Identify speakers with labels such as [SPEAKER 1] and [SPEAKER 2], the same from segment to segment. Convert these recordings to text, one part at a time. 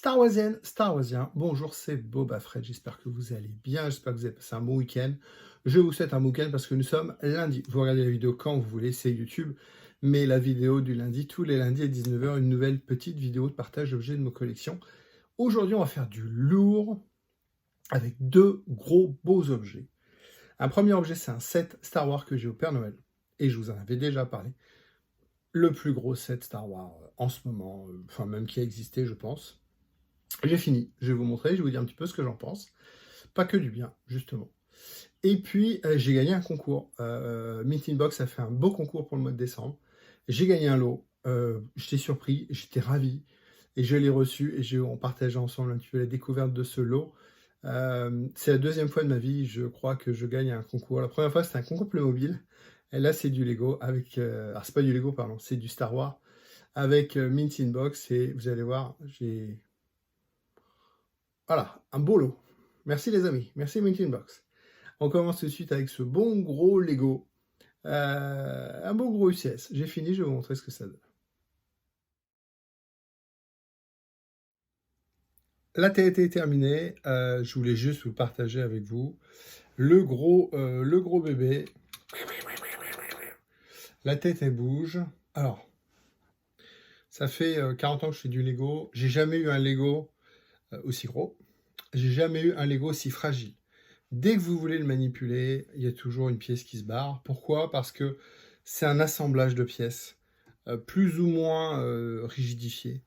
[SPEAKER 1] Star Warsien, bonjour, c'est Boba Fred, j'espère que vous allez bien, j'espère que vous avez passé un bon week-end. Je vous souhaite un bon week-end parce que nous sommes lundi. Vous regardez la vidéo quand vous voulez, c'est YouTube, mais la vidéo du lundi, tous les lundis à 19 h, une nouvelle petite vidéo de partage d'objets de nos collections. Aujourd'hui, on va faire du lourd avec deux gros beaux objets. Un premier objet, c'est un set Star Wars que j'ai au Père Noël, et je vous en avais déjà parlé. Le plus gros set Star Wars en ce moment, enfin même qui a existé, je pense. J'ai fini, je vais vous montrer, je vais vous dire un petit peu ce que j'en pense. Pas que du bien, justement. Et puis, j'ai gagné un concours. Mint Box a fait un beau concours pour le mois de décembre. J'ai gagné un lot, j'étais surpris, j'étais ravi. Et je l'ai reçu et on partageait ensemble un petit peu la découverte de ce lot. C'est la deuxième fois de ma vie, je crois, que je gagne un concours. La première fois, c'était un concours Playmobil. Et là, c'est du Lego avec... alors, c'est pas du Lego, pardon, c'est du Star Wars avec Mint Box. Et vous allez voir, j'ai... Voilà, un beau lot. Merci les amis, merci Mint Box. On commence tout de suite avec ce bon gros Lego. Un bon gros UCS. J'ai fini, je vais vous montrer ce que ça donne. La TNT est terminée. Je voulais juste vous partager avec vous le gros bébé. La tête, elle bouge. Alors, ça fait 40 ans que je fais du Lego. J'ai jamais eu un Lego aussi gros. J'ai jamais eu un Lego aussi fragile. Dès que vous voulez le manipuler, il y a toujours une pièce qui se barre. Pourquoi? Parce que c'est un assemblage de pièces, plus ou moins rigidifié.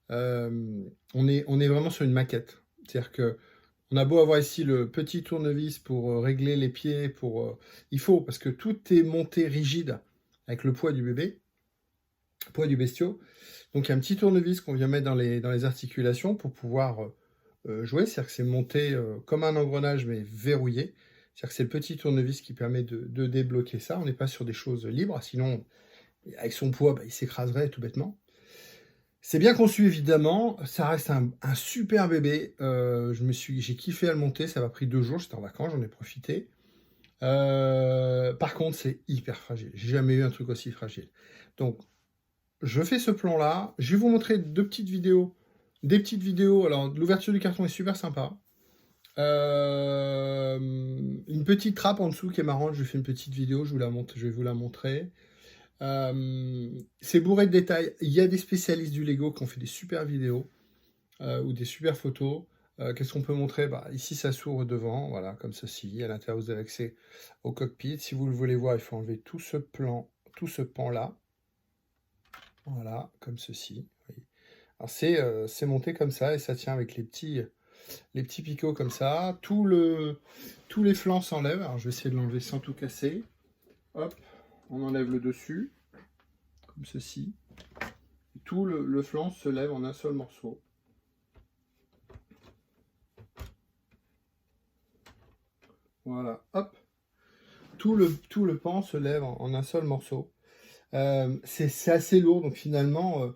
[SPEAKER 1] On est vraiment sur une maquette. C'est-à-dire que on a beau avoir ici le petit tournevis pour régler les pieds, il faut, parce que tout est monté rigide avec le poids du bébé, poids du bestiau. Donc il y a un petit tournevis qu'on vient mettre dans les articulations pour pouvoir jouer. C'est-à-dire que c'est monté comme un engrenage mais verrouillé. C'est-à-dire que c'est le petit tournevis qui permet de débloquer ça. On n'est pas sur des choses libres, sinon avec son poids, il s'écraserait tout bêtement. C'est bien conçu évidemment, ça reste un super bébé. J'ai kiffé à le monter, ça m'a pris 2 jours, j'étais en vacances, j'en ai profité. Par contre, c'est hyper fragile. J'ai jamais eu un truc aussi fragile. Donc, je fais ce plan-là. Je vais vous montrer des petites vidéos. Alors, l'ouverture du carton est super sympa. Une petite trappe en dessous qui est marrante. Je fais une petite vidéo, je vais vous la montrer. C'est bourré de détails. Il y a des spécialistes du Lego qui ont fait des super vidéos ou des super photos. Qu'est-ce qu'on peut montrer? Ici, ça s'ouvre devant, voilà, comme ceci. À l'intérieur, vous avez accès au cockpit. Si vous le voulez voir, il faut enlever tout ce pan-là. Voilà, comme ceci. Alors, c'est monté comme ça et ça tient avec les petits picots comme ça. Tous les flancs s'enlèvent. Alors, je vais essayer de l'enlever sans tout casser. Hop, on enlève le dessus, comme ceci. Tout le flanc se lève en un seul morceau. Voilà, hop. Tout le pan se lève en un seul morceau. C'est assez lourd, donc finalement,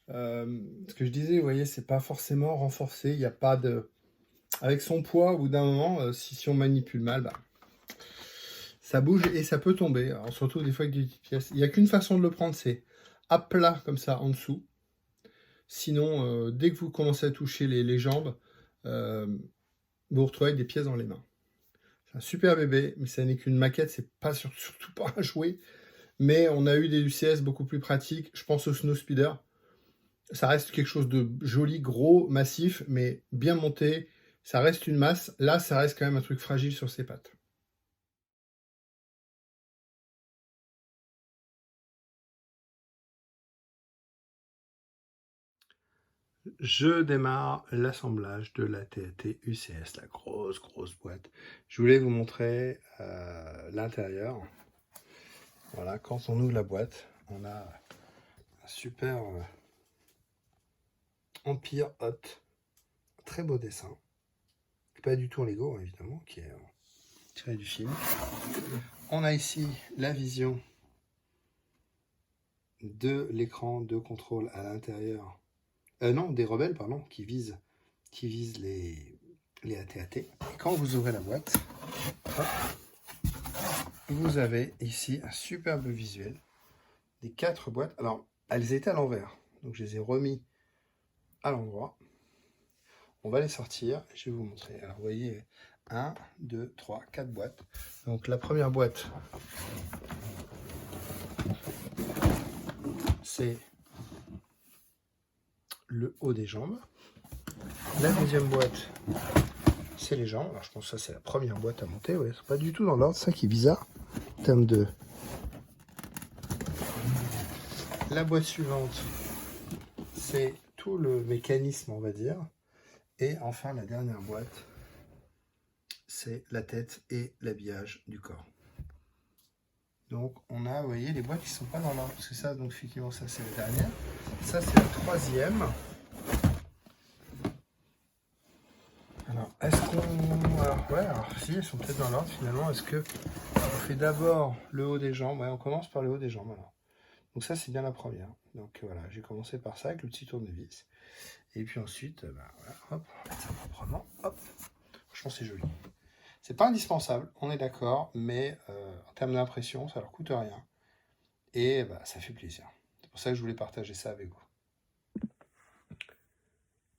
[SPEAKER 1] ce que je disais, vous voyez, c'est pas forcément renforcé. Il n'y a pas de... Avec son poids, au bout d'un moment, si on manipule mal, ça bouge et ça peut tomber. Alors, surtout des fois avec des petites pièces. Il n'y a qu'une façon de le prendre, c'est à plat, comme ça, en dessous. Sinon, dès que vous commencez à toucher les jambes, vous vous retrouvez avec des pièces dans les mains. C'est un super bébé, mais ça n'est qu'une maquette, c'est pas surtout pas un jouet. Mais on a eu des UCS beaucoup plus pratiques. Je pense au Snow Speeder. Ça reste quelque chose de joli, gros, massif, mais bien monté. Ça reste une masse. Là, ça reste quand même un truc fragile sur ses pattes. Je démarre l'assemblage de la TAT UCS, la grosse boîte. Je voulais vous montrer l'intérieur. Voilà, quand on ouvre la boîte, on a un super Empire Hot. Très beau dessin. Pas du tout en Lego, hein, évidemment, qui est tiré du film. On a ici la vision de l'écran de contrôle à l'intérieur. Non, des rebelles, pardon, qui visent les AT-AT. Et quand vous ouvrez la boîte, hop, vous avez ici un superbe visuel des 4 boîtes. Alors, elles étaient à l'envers, donc je les ai remis à l'endroit. on va les sortir. Je vais vous montrer. Alors, vous voyez, 1, 2, 3, 4 boîtes. Donc, la première boîte, c'est le haut des jambes. La deuxième boîte, c'est les jambes. Alors, je pense que ça, c'est la première boîte à monter. Ouais, c'est pas du tout dans l'ordre. Ça qui est bizarre en termes de... La boîte suivante, c'est tout le mécanisme, on va dire. Et enfin, la dernière boîte, c'est la tête et l'habillage du corps. Donc, on a, vous voyez, les boîtes qui ne sont pas dans l'ordre. Parce que ça, donc, effectivement, ça, c'est la dernière. Ça, c'est la troisième. Alors, est-ce qu'on... Alors, ouais, alors, si, elles sont peut-être dans l'ordre, finalement. Est-ce que on fait d'abord le haut des jambes? Ouais, on commence par le haut des jambes, alors. Donc ça, c'est bien la première. Donc voilà, j'ai commencé par ça avec le petit tournevis. Et puis ensuite, voilà, hop, on va mettre ça proprement. Hop. Franchement, c'est joli. C'est pas indispensable, on est d'accord, mais en termes d'impression, ça leur coûte rien. Et ça fait plaisir. C'est pour ça que je voulais partager ça avec vous.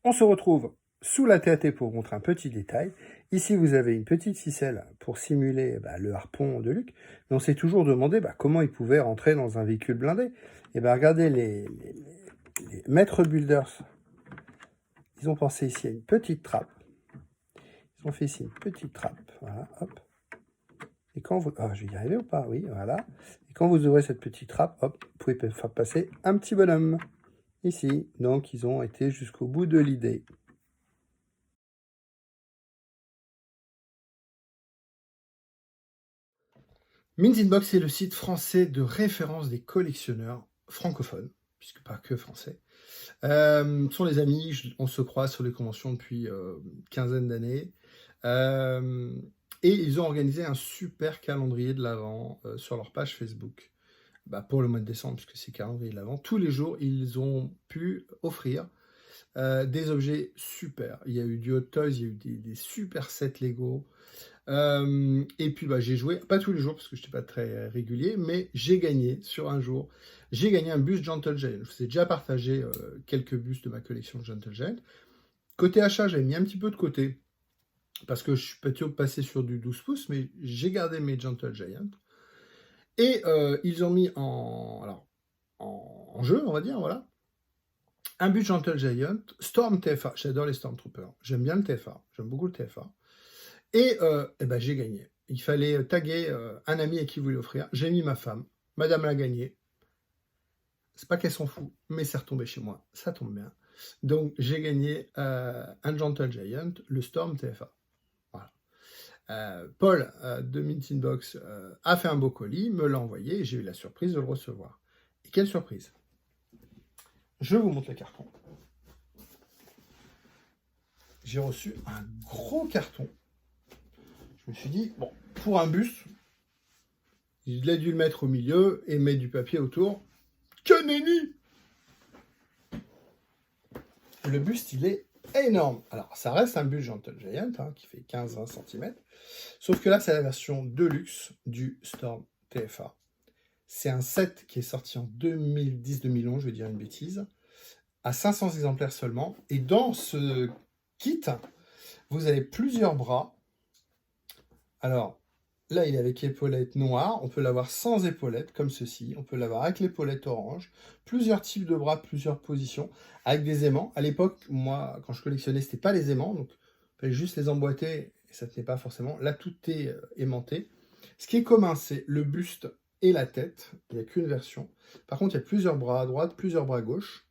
[SPEAKER 1] On se retrouve sous la tête et pour montrer un petit détail. Ici, vous avez une petite ficelle pour simuler le harpon de Luke. Mais on s'est toujours demandé comment il pouvait rentrer dans un véhicule blindé. Et regardez les maîtres builders. Ils ont pensé ici à une petite trappe. Ils ont fait ici une petite trappe. Voilà, hop. Et quand vous... je vais y arriver ou pas? Oui, voilà. Et quand vous ouvrez cette petite trappe, hop, vous pouvez faire passer un petit bonhomme. Ici. Donc, ils ont été jusqu'au bout de l'idée. Mint Inbox est le site français de référence des collectionneurs francophones, puisque pas que français. Sont les amis, on se croise sur les conventions depuis quinzaine d'années. Et ils ont organisé un super calendrier de l'Avent sur leur page Facebook. Pour le mois de décembre, puisque c'est calendrier de l'Avent. Tous les jours, ils ont pu offrir des objets super. Il y a eu du Hot Toys, il y a eu des super sets Lego. Et puis j'ai joué, pas tous les jours parce que je n'étais pas très régulier, mais j'ai gagné sur un jour. J'ai gagné un buste Gentle Giant. Je vous ai déjà partagé quelques bustes de ma collection de Gentle Giant. Côté achat, j'avais mis un petit peu de côté parce que je suis plutôt passé sur du 12 pouces, mais j'ai gardé mes Gentle Giant. Et ils ont mis en jeu, on va dire, voilà, un buste Gentle Giant, Storm TFA. J'adore les Stormtroopers. J'aime bien le TFA. J'aime beaucoup le TFA. Et j'ai gagné. Il fallait taguer un ami à qui voulait offrir. J'ai mis ma femme. Madame l'a gagné. C'est pas qu'elle s'en fout, mais c'est retombé chez moi. Ça tombe bien. Donc, j'ai gagné un Gentle Giant, le Storm TFA. Voilà. Paul de Mint Inbox a fait un beau colis, me l'a envoyé et j'ai eu la surprise de le recevoir. Et quelle surprise! Je vous montre le carton. J'ai reçu un gros carton. Je me suis dit, bon, pour un buste, il a dû le mettre au milieu et mettre du papier autour. Que nenni! Le buste, il est énorme. Alors, ça reste un buste Gentle Giant qui fait 15-20 cm. Sauf que là, c'est la version Deluxe du Storm TFA. C'est un set qui est sorti en 2010-2011, je vais dire une bêtise, à 500 exemplaires seulement. Et dans ce kit, vous avez plusieurs bras. Alors, là, il est avec épaulette noire. On peut l'avoir sans épaulette, comme ceci. On peut l'avoir avec l'épaulette orange. Plusieurs types de bras, plusieurs positions, avec des aimants. À l'époque, moi, quand je collectionnais, c'était pas les aimants. Donc, il fallait juste les emboîter et ça ne tenait pas forcément. Là, tout est aimanté. Ce qui est commun, c'est le buste et la tête. Il n'y a qu'une version. Par contre, il y a plusieurs bras à droite, plusieurs bras à gauche.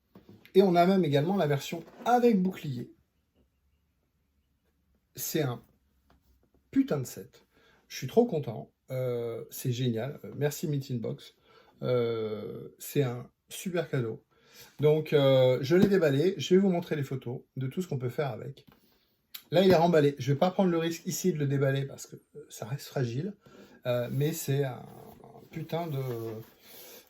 [SPEAKER 1] Et on a même également la version avec bouclier. C'est un putain de set. Je suis trop content. C'est génial. Merci Mint Inbox. C'est un super cadeau. Donc, je l'ai déballé. Je vais vous montrer les photos de tout ce qu'on peut faire avec. Là, il est remballé. Je ne vais pas prendre le risque ici de le déballer parce que ça reste fragile. Mais c'est un putain de...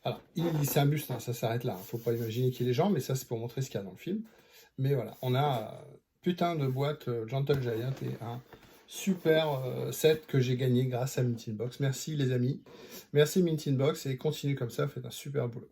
[SPEAKER 1] Alors, c'est un buste, ça s'arrête là. Il ne faut pas imaginer qu'il y ait les gens, mais ça, c'est pour montrer ce qu'il y a dans le film. Mais voilà, on a putain de boîte Gentle Giant et un super set que j'ai gagné grâce à Mint Inbox. Merci les amis. Merci Mint Inbox et continue comme ça, faites un super boulot.